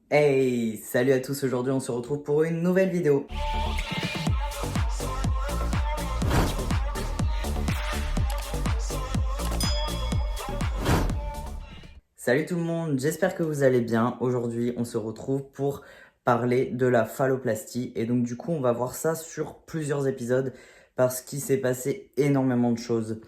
Hey, salut à tous, aujourd'hui on se retrouve pour une nouvelle vidéo. Salut tout le monde, j'espère que vous allez bien. Aujourd'hui on se retrouve pour parler de la phalloplastie et donc du coup on va voir ça sur plusieurs épisodes parce qu'il s'est passé énormément de choses.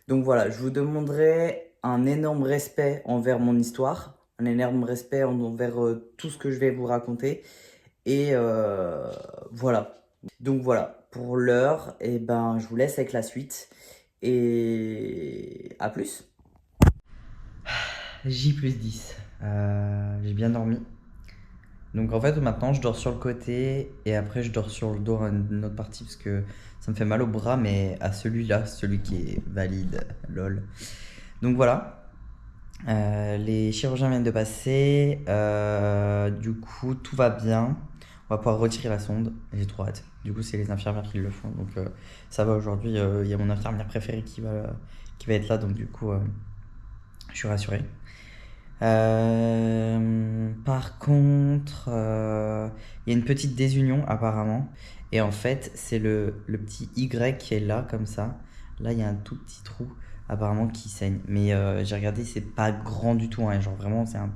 Donc voilà, je vous demanderai un énorme respect envers mon histoire, un énorme respect envers tout ce que je vais vous raconter et voilà. Donc voilà, pour l'heure, eh ben, je vous laisse avec la suite et à plus. J+10. J'ai bien dormi. Donc en fait maintenant je dors sur le côté et après je dors sur le dos à une autre partie parce que ça me fait mal au bras mais à celui-là, celui qui est valide, lol. Donc voilà, les chirurgiens viennent de passer, du coup tout va bien. On va pouvoir retirer la sonde, j'ai trop hâte. Du coup c'est les infirmières qui le font donc ça va aujourd'hui, il y a mon infirmière préférée qui va être là donc du coup je suis rassuré. Par contre, il y a une petite désunion apparemment. Et en fait, c'est le petit Y qui est là, comme ça. Là, il y a un tout petit trou apparemment qui saigne. Mais j'ai regardé, c'est pas grand du tout, hein. Genre vraiment, c'est un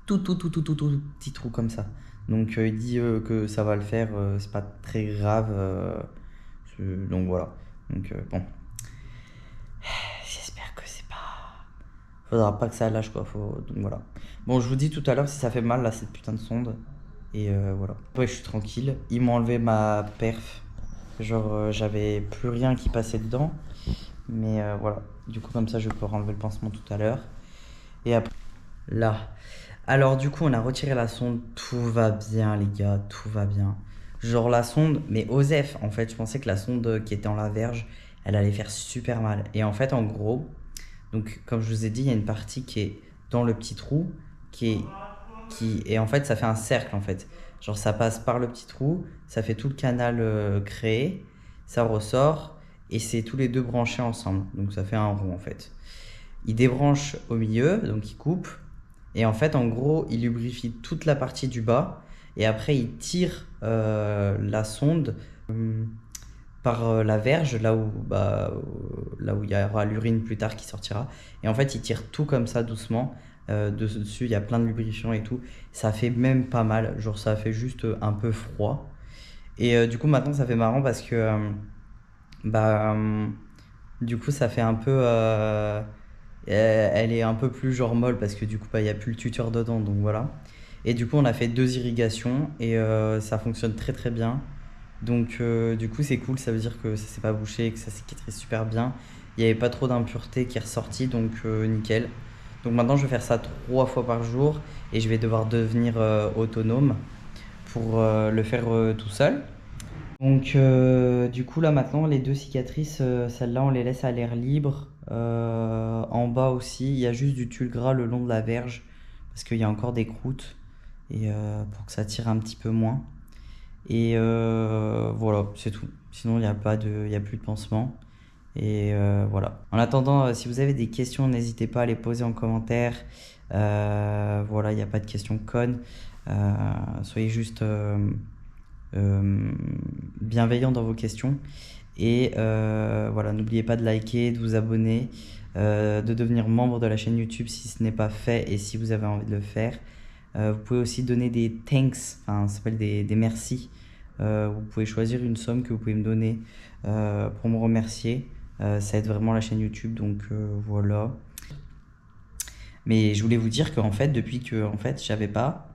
tout petit trou comme ça. Donc il dit que ça va le faire, c'est pas très grave. Donc voilà. Donc bon, j'espère que c'est pas. Faudra pas que ça lâche quoi. Donc voilà. Bon, je vous dis tout à l'heure si ça fait mal là, cette putain de sonde. Et voilà. Ouais, je suis tranquille. Ils m'ont enlevé ma perf. Genre, j'avais plus rien qui passait dedans. Mais voilà. Du coup, comme ça, je peux enlever le pansement tout à l'heure. Et après, là. Alors, du coup, on a retiré la sonde. Tout va bien, les gars. Tout va bien. Genre, la sonde, mais Osef, en fait, je pensais que la sonde qui était en la verge, elle allait faire super mal. Et en fait, en gros, donc, comme je vous ai dit, il y a une partie qui est dans le petit trou, et en fait, ça fait un cercle, en fait. Genre, ça passe par le petit trou, ça fait tout le canal créé, ça ressort, et c'est tous les deux branchés ensemble. Donc, ça fait un rond, en fait. Il débranche au milieu, donc il coupe, et en fait, en gros, il lubrifie toute la partie du bas, et après, il tire la sonde par la verge, là où il y aura l'urine plus tard qui sortira. Et en fait, il tire tout comme ça doucement. Dessus, il y a plein de lubrifiants et tout. Ça fait même pas mal. Genre, ça fait juste un peu froid. Et du coup, maintenant, ça fait marrant parce que bah, du coup, ça fait un peu. Elle est un peu plus genre molle parce que du coup, bah, il n'y a plus le tuteur dedans. Donc voilà. Et du coup, on a fait 2 irrigations et ça fonctionne très très bien. Donc du coup c'est cool, ça veut dire que ça s'est pas bouché et que ça cicatrise super bien. Il n'y avait pas trop d'impureté qui est ressortie, donc nickel. Donc maintenant je vais faire ça 3 fois par jour et je vais devoir devenir autonome pour le faire tout seul. Donc du coup là maintenant les 2 cicatrices, celles-là on les laisse à l'air libre. En bas aussi, il y a juste du tulle gras le long de la verge parce qu'il y a encore des croûtes et pour que ça tire un petit peu moins. Et voilà, c'est tout. Sinon, il y a plus de pansement. Et voilà. En attendant, si vous avez des questions, n'hésitez pas à les poser en commentaire. Voilà, il n'y a pas de questions connes. Soyez juste bienveillants dans vos questions. Et voilà, n'oubliez pas de liker, de vous abonner, de devenir membre de la chaîne YouTube si ce n'est pas fait et si vous avez envie de le faire. Vous pouvez aussi donner des thanks, enfin ça s'appelle des merci. Vous pouvez choisir une somme que vous pouvez me donner pour me remercier. Ça aide vraiment la chaîne YouTube, donc voilà. Mais je voulais vous dire qu'en fait, depuis que en fait, j'avais pas,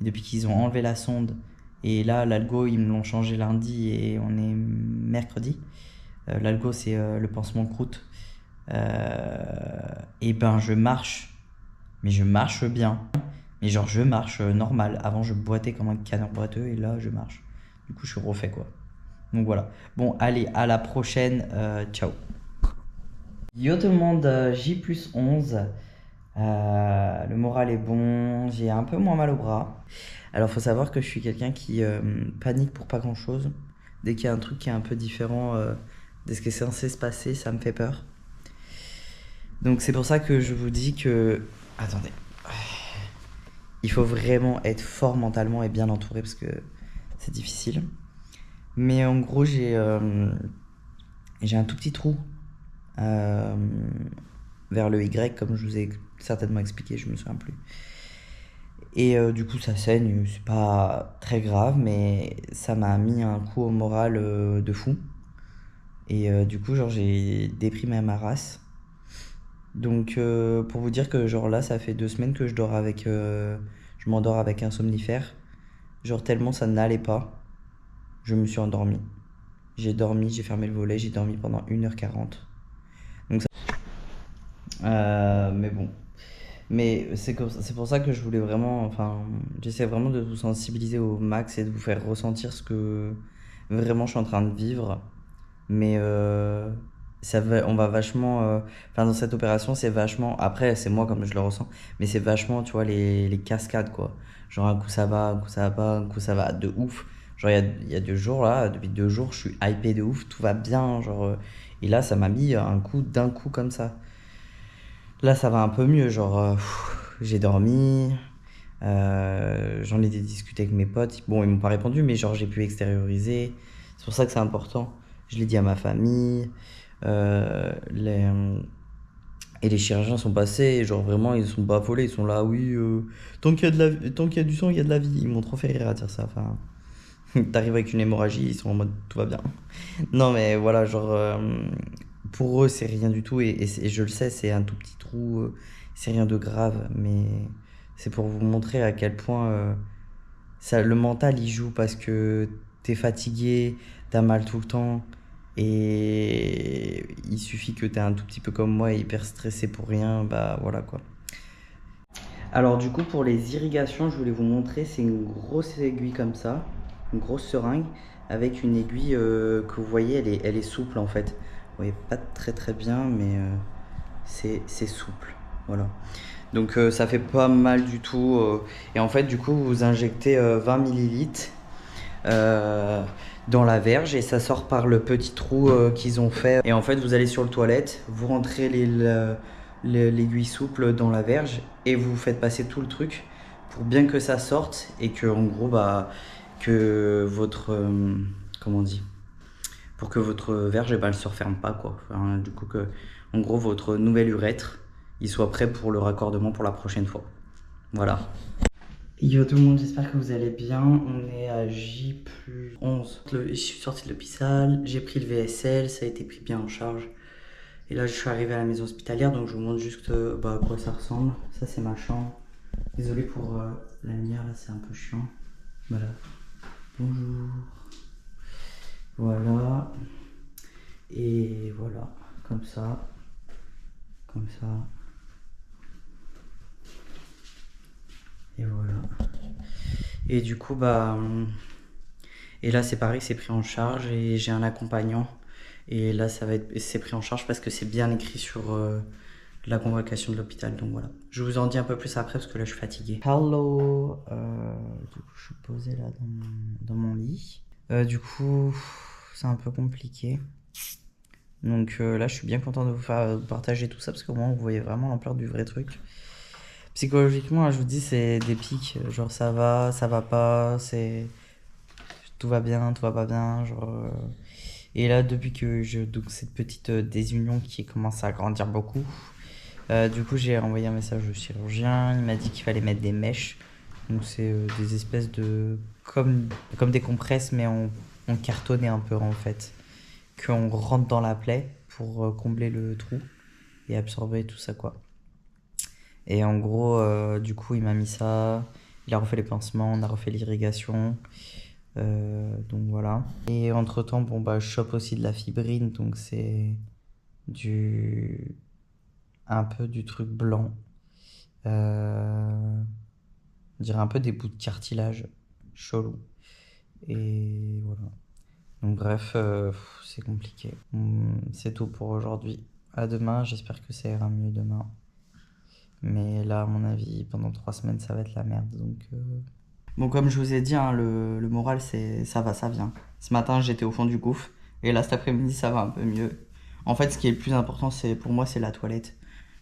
depuis qu'ils ont enlevé la sonde, et là, l'algo, ils me l'ont changé lundi et on est mercredi. L'algo, c'est le pansement croûte. Et ben, je marche. Mais je marche bien. Mais genre, je marche normal. Avant, je boitais comme un canard boiteux et là, je marche. Du coup, je suis refait quoi. Donc voilà. Bon, allez, à la prochaine. Ciao. Yo tout le monde, J+11. Le moral est bon. J'ai un peu moins mal au bras. Alors, faut savoir que je suis quelqu'un qui panique pour pas grand chose. Dès qu'il y a un truc qui est un peu différent de ce qui est censé se passer, ça me fait peur. Donc, c'est pour ça que je vous dis que. Attendez. Il faut vraiment être fort mentalement et bien entouré parce que c'est difficile. Mais en gros, j'ai un tout petit trou euh, vers le Y, comme je vous ai certainement expliqué, je me souviens plus. Et du coup, ça saigne, c'est pas très grave, mais ça m'a mis un coup au moral de fou. Et du coup, genre, j'ai déprimé ma race. Donc, pour vous dire que, genre, là, ça fait 2 semaines que je m'endors avec un somnifère. Genre, tellement ça n'allait pas, je me suis endormi. J'ai dormi, j'ai fermé le volet, j'ai dormi pendant 1h40. Donc, mais bon. Mais c'est pour ça que je voulais vraiment, enfin, j'essaie vraiment de vous sensibiliser au max et de vous faire ressentir ce que vraiment je suis en train de vivre. Mais on va vachement, enfin dans cette opération c'est vachement, après c'est moi comme je le ressens, mais c'est vachement, tu vois, les cascades quoi. Genre un coup ça va, un coup ça va pas, un coup ça va de ouf. Genre il y a 2 jours là, depuis 2 jours je suis hypé de ouf, tout va bien, genre, et là ça m'a mis un coup d'un coup comme ça. Là, ça va un peu mieux, genre, j'ai dormi, j'en ai discuté avec mes potes. Bon, ils m'ont pas répondu, mais genre, j'ai pu extérioriser. C'est pour ça que c'est important. Je l'ai dit à ma famille. euh, les, et les chirurgiens sont passés, et genre, vraiment, ils sont pas affolés. Ils sont là, oui, tant qu'il y a du sang, il y a de la vie. Ils m'ont trop fait rire à dire ça. Enfin, t'arrives avec une hémorragie, ils sont en mode, tout va bien. Non, mais voilà, genre, pour eux, c'est rien du tout. Et je le sais, c'est un tout petit trou, c'est rien de grave. Mais c'est pour vous montrer à quel point le mental, il joue parce que t'es fatigué, t'as mal tout le temps. Et il suffit que t'es un tout petit peu comme moi, hyper stressé pour rien, bah voilà quoi. Alors du coup pour les irrigations, je voulais vous montrer, c'est une grosse aiguille comme ça, une grosse seringue avec une aiguille que vous voyez, elle est souple en fait. Vous voyez pas très très bien, mais c'est souple, voilà. Donc ça fait pas mal du tout. Et en fait du coup vous injectez 20 millilitres dans la verge et ça sort par le petit trou qu'ils ont fait. Et en fait vous allez sur le toilette, vous rentrez l'aiguille souple dans la verge et vous faites passer tout le truc pour bien que ça sorte et que en gros bah que votre comment on dit, pour que votre verge elle se referme pas quoi. Enfin, du coup que en gros votre nouvel urètre il soit prêt pour le raccordement pour la prochaine fois. Voilà. Yo tout le monde, j'espère que vous allez bien. On est à J plus 11. Je suis sorti de l'hôpital, j'ai pris le VSL, ça a été pris bien en charge. Et là, je suis arrivé à la maison hospitalière, donc je vous montre juste à quoi ça ressemble. Ça, c'est ma chambre. Désolé pour la lumière, là, c'est un peu chiant. Voilà. Bonjour. Voilà. Et voilà. Comme ça. Comme ça. Et voilà. Et du coup, bah. Et là, c'est pareil, c'est pris en charge et j'ai un accompagnant. Et là, c'est pris en charge parce que c'est bien écrit sur la convocation de l'hôpital. Donc voilà. Je vous en dis un peu plus après parce que là, je suis fatigué. Hello. Du coup, je suis posé là dans mon lit. Du coup, c'est un peu compliqué. Donc là, je suis bien content de vous faire partager tout ça parce qu'au moins, vous voyez vraiment l'ampleur du vrai truc. Psychologiquement, je vous dis, c'est des pics. Genre, ça va pas, tout va bien, tout va pas bien. Genre, et là, depuis que donc cette petite désunion qui commence à grandir beaucoup, du coup, j'ai envoyé un message au chirurgien. Il m'a dit qu'il fallait mettre des mèches. Donc, c'est des espèces de. Comme des compresses, mais en cartonné un peu en fait. Qu'on rentre dans la plaie pour combler le trou et absorber tout ça, quoi. Et en gros, du coup, il m'a mis ça. Il a refait les pansements, on a refait l'irrigation. Donc voilà. Et entre temps, bon bah je chope aussi de la fibrine, donc c'est un peu du truc blanc. On dirait un peu des bouts de cartilage chelou. Et voilà. Donc bref, c'est compliqué. C'est tout pour aujourd'hui. À demain, j'espère que ça ira mieux demain. Mais là, à mon avis, pendant 3 semaines, ça va être la merde. Donc bon, comme je vous ai dit, hein, le moral, ça va, ça vient. Ce matin, j'étais au fond du gouffre. Et là, cet après-midi, ça va un peu mieux. En fait, ce qui est le plus important, pour moi, c'est la toilette.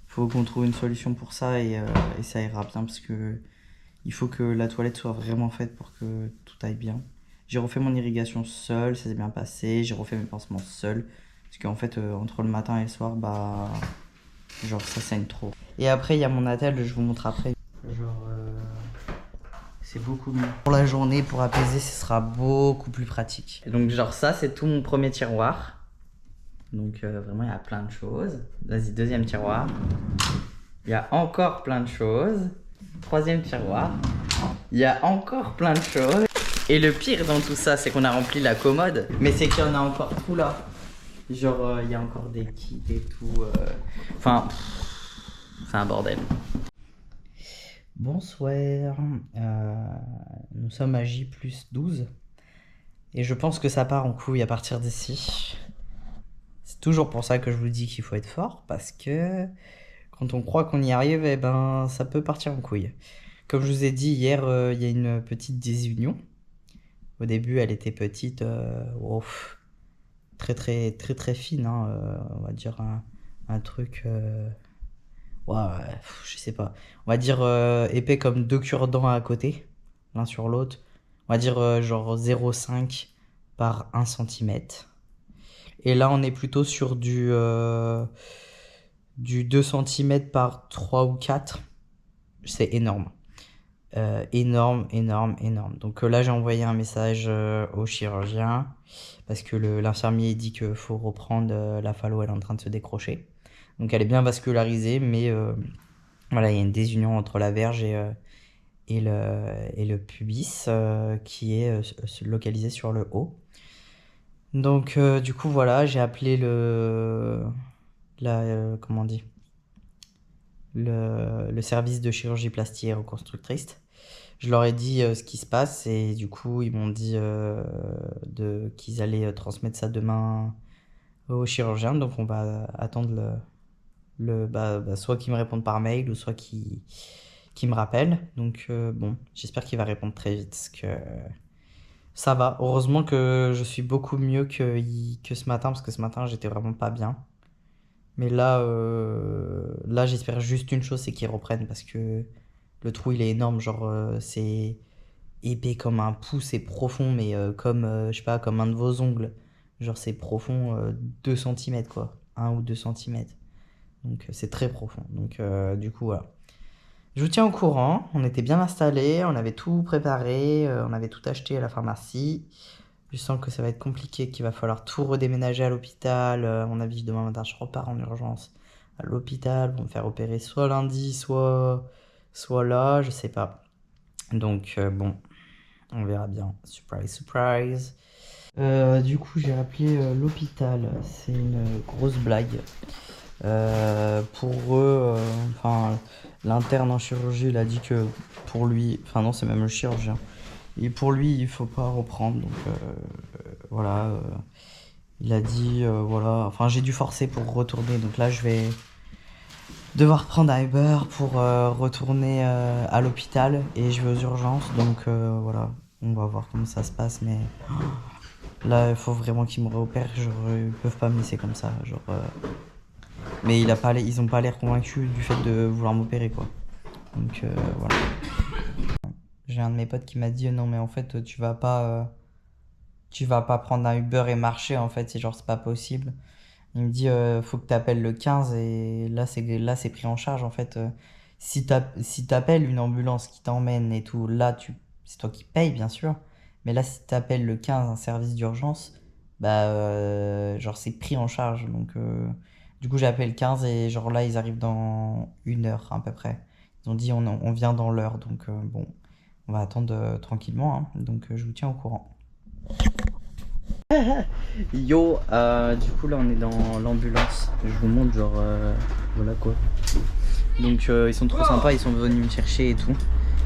Faut qu'on trouve une solution pour ça et ça ira bien parce que Il faut que la toilette soit vraiment faite pour que tout aille bien. J'ai refait mon irrigation seul, ça s'est bien passé. J'ai refait mes pansements seul. Parce qu'en fait, entre le matin et le soir, bah. Genre, ça saigne trop. Et après, il y a mon attel, je vous montre après. Genre, c'est beaucoup mieux. Pour la journée, pour apaiser, ce sera beaucoup plus pratique. Et donc, genre, ça, c'est tout mon premier tiroir. Donc, vraiment, il y a plein de choses. Vas-y, deuxième tiroir. Il y a encore plein de choses. Troisième tiroir. Il y a encore plein de choses. Et le pire dans tout ça, c'est qu'on a rempli la commode. Mais c'est qu'il y en a encore tout là. Genre, il y a encore des kits et tout. Enfin, c'est un bordel. Bonsoir. Nous sommes à J+12. Et je pense que ça part en couille à partir d'ici. C'est toujours pour ça que je vous dis qu'il faut être fort. Parce que quand on croit qu'on y arrive, eh ben, ça peut partir en couille. Comme je vous ai dit hier, il y a une petite désunion. Au début, elle était petite, très fine, hein, on va dire un truc, ouais, je sais pas. On va dire épais comme deux cure-dents à côté, l'un sur l'autre. On va dire genre 0,5 par 1 cm. Et là, on est plutôt sur du 2 cm par 3 ou 4. C'est énorme. Énorme. Donc là, j'ai envoyé un message au chirurgien parce que l'infirmier dit qu'il faut reprendre la phallo, elle est en train de se décrocher. Donc elle est bien vascularisée, mais voilà, il y a une désunion entre la verge et le pubis qui est localisé sur le haut. Donc du coup, voilà, j'ai appelé comment on dit, le service de chirurgie plastique et reconstructrice. Je leur ai dit ce qui se passe et du coup ils m'ont dit qu'ils allaient transmettre ça demain au chirurgien. Donc on va attendre soit qu'ils me répondent par mail ou soit qu'ils me rappellent. Donc bon, j'espère qu'il va répondre très vite parce que ça va. Heureusement que je suis beaucoup mieux que ce matin parce que ce matin j'étais vraiment pas bien. Mais là j'espère juste une chose, c'est qu'ils reprennent parce que le trou il est énorme, genre c'est épais comme un pouce et profond, mais comme, je sais pas, comme un de vos ongles. Genre c'est profond 2 cm quoi, 1 ou 2 cm. Donc c'est très profond. Donc du coup voilà. Je vous tiens au courant, on était bien installés, on avait tout préparé, on avait tout acheté à la pharmacie. Je sens que ça va être compliqué, qu'il va falloir tout redéménager à l'hôpital. À mon avis, demain matin, je repars en urgence à l'hôpital pour me faire opérer soit lundi, soit là, je sais pas. Donc bon, on verra bien. Surprise, surprise. Du coup, j'ai appelé l'hôpital. C'est une grosse blague. Pour eux, enfin, l'interne en chirurgie, il a dit que pour lui, enfin non, c'est même le chirurgien. Et pour lui, il faut pas reprendre. Donc voilà, il a dit voilà. Enfin, j'ai dû forcer pour retourner. Donc là, je vais devoir prendre un Uber pour retourner à l'hôpital et je vais aux urgences. Donc voilà, on va voir comment ça se passe. Mais là, il faut vraiment qu'ils me réopèrent. Genre, ils peuvent pas me laisser comme ça. Genre, mais ils ont pas l'air convaincus du fait de vouloir m'opérer, quoi. Donc voilà. J'ai un de mes potes qui m'a dit non mais en fait tu vas pas prendre un Uber et marcher, en fait, c'est genre c'est pas possible. Il me dit faut que tu appelles le 15 et là c'est pris en charge en fait. Si t'appelles une ambulance qui t'emmène et tout, là c'est toi qui payes bien sûr. Mais là si t'appelles le 15, un service d'urgence, bah genre c'est pris en charge. Donc du coup j'ai appelé le 15 et genre là ils arrivent dans 1 heure à peu près. Ils ont dit on vient dans l'heure, donc bon, on va attendre tranquillement, hein. Donc je vous tiens au courant. Yo, du coup là on est dans l'ambulance. Je vous montre genre voilà quoi. Donc ils sont trop sympas, ils sont venus me chercher et tout.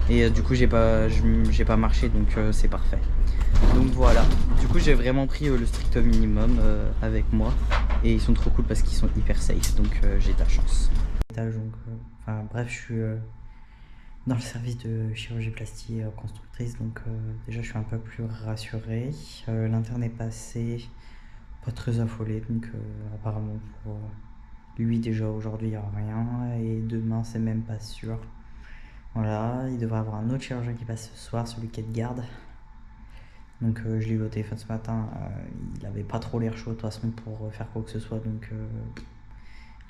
Et du coup j'ai pas marché, donc c'est parfait. Donc voilà. Du coup j'ai vraiment pris le strict minimum avec moi. Et ils sont trop cool parce qu'ils sont hyper safe, donc j'ai de la chance. Enfin bref, je suis dans le service de chirurgie plastique et reconstructrice, donc déjà je suis un peu plus rassuré. L'interne est passé, pas très affolé, donc apparemment pour lui déjà aujourd'hui il n'y a rien et demain c'est même pas sûr. Voilà, il devrait avoir un autre chirurgien qui passe ce soir, celui qui est de garde. Donc je l'ai eu au téléphone ce matin, il avait pas trop l'air chaud de toute façon pour faire quoi que ce soit, donc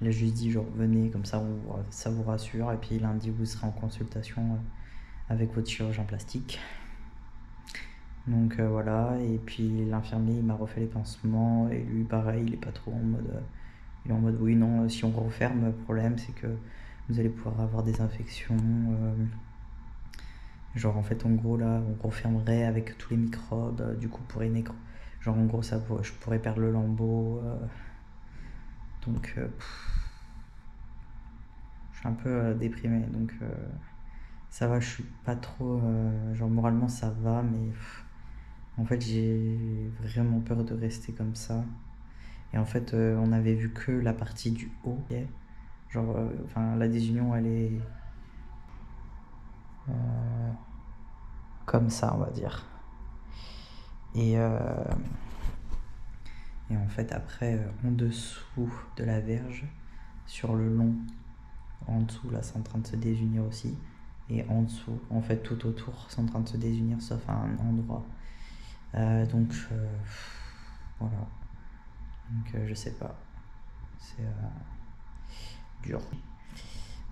il a juste dit genre venez, comme ça ça vous rassure, et puis lundi vous serez en consultation avec votre chirurgien plastique. Donc voilà, et puis l'infirmier il m'a refait les pansements, et lui pareil, il est pas trop en mode... il est en mode oui non, si on referme, le problème c'est que vous allez pouvoir avoir des infections. Genre en fait en gros là on refermerait avec tous les microbes, du coup pour une genre en gros je pourrais perdre le lambeau, donc je suis un peu déprimé, donc ça va, je suis pas trop, genre moralement ça va, mais en fait j'ai vraiment peur de rester comme ça. Et en fait on avait vu que la partie du haut, genre enfin la désunion elle est comme ça on va dire. Et en fait, après, en dessous de la verge, sur le long, en dessous, là, c'est en train de se désunir aussi. Et en dessous, en fait, tout autour, c'est en train de se désunir, sauf à un endroit. Donc, voilà. Donc, je sais pas. C'est dur.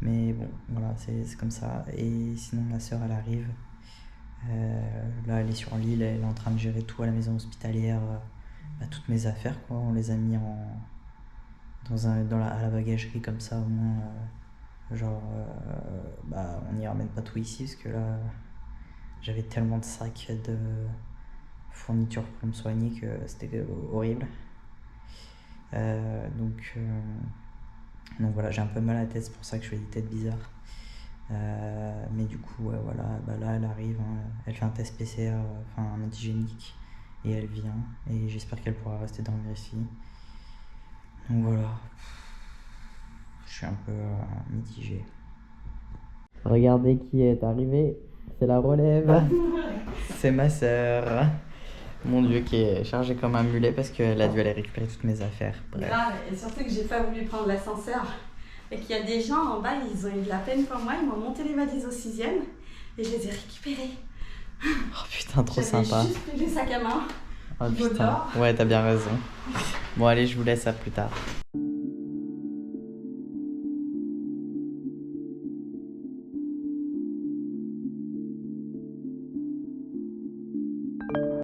Mais bon, voilà, c'est comme ça. Et sinon, ma soeur, elle arrive. Là, elle est sur l'île, elle est en train de gérer tout à la maison hospitalière. Toutes mes affaires, quoi. On les a mis à la bagagerie, comme ça, au moins, genre, on n'y ramène pas tout ici, parce que là, j'avais tellement de sacs de fournitures pour me soigner que c'était horrible. Donc voilà, j'ai un peu mal à la tête, c'est pour ça que je fais des têtes bizarres. Mais du coup, ouais, voilà, là, elle arrive, hein, elle fait un test PCR, enfin un antigénique, et elle vient, et j'espère qu'elle pourra rester dormir ici. Donc voilà, je suis un peu mitigé. Regardez qui est arrivé, c'est la relève. C'est ma sœur. Mon Dieu, qui est chargée comme un mulet parce qu'elle a dû aller récupérer toutes mes affaires. Bref. Grave, et surtout que j'ai pas voulu prendre l'ascenseur. Et qu'il y a des gens en bas, ils ont eu de la peine pour moi, ils m'ont monté les valises au 6e et je les ai récupérées. Oh putain, trop sympa. J'avais juste pris les sacs à main. Oh putain, ouais, t'as bien raison. Bon, allez, je vous laisse, à plus tard.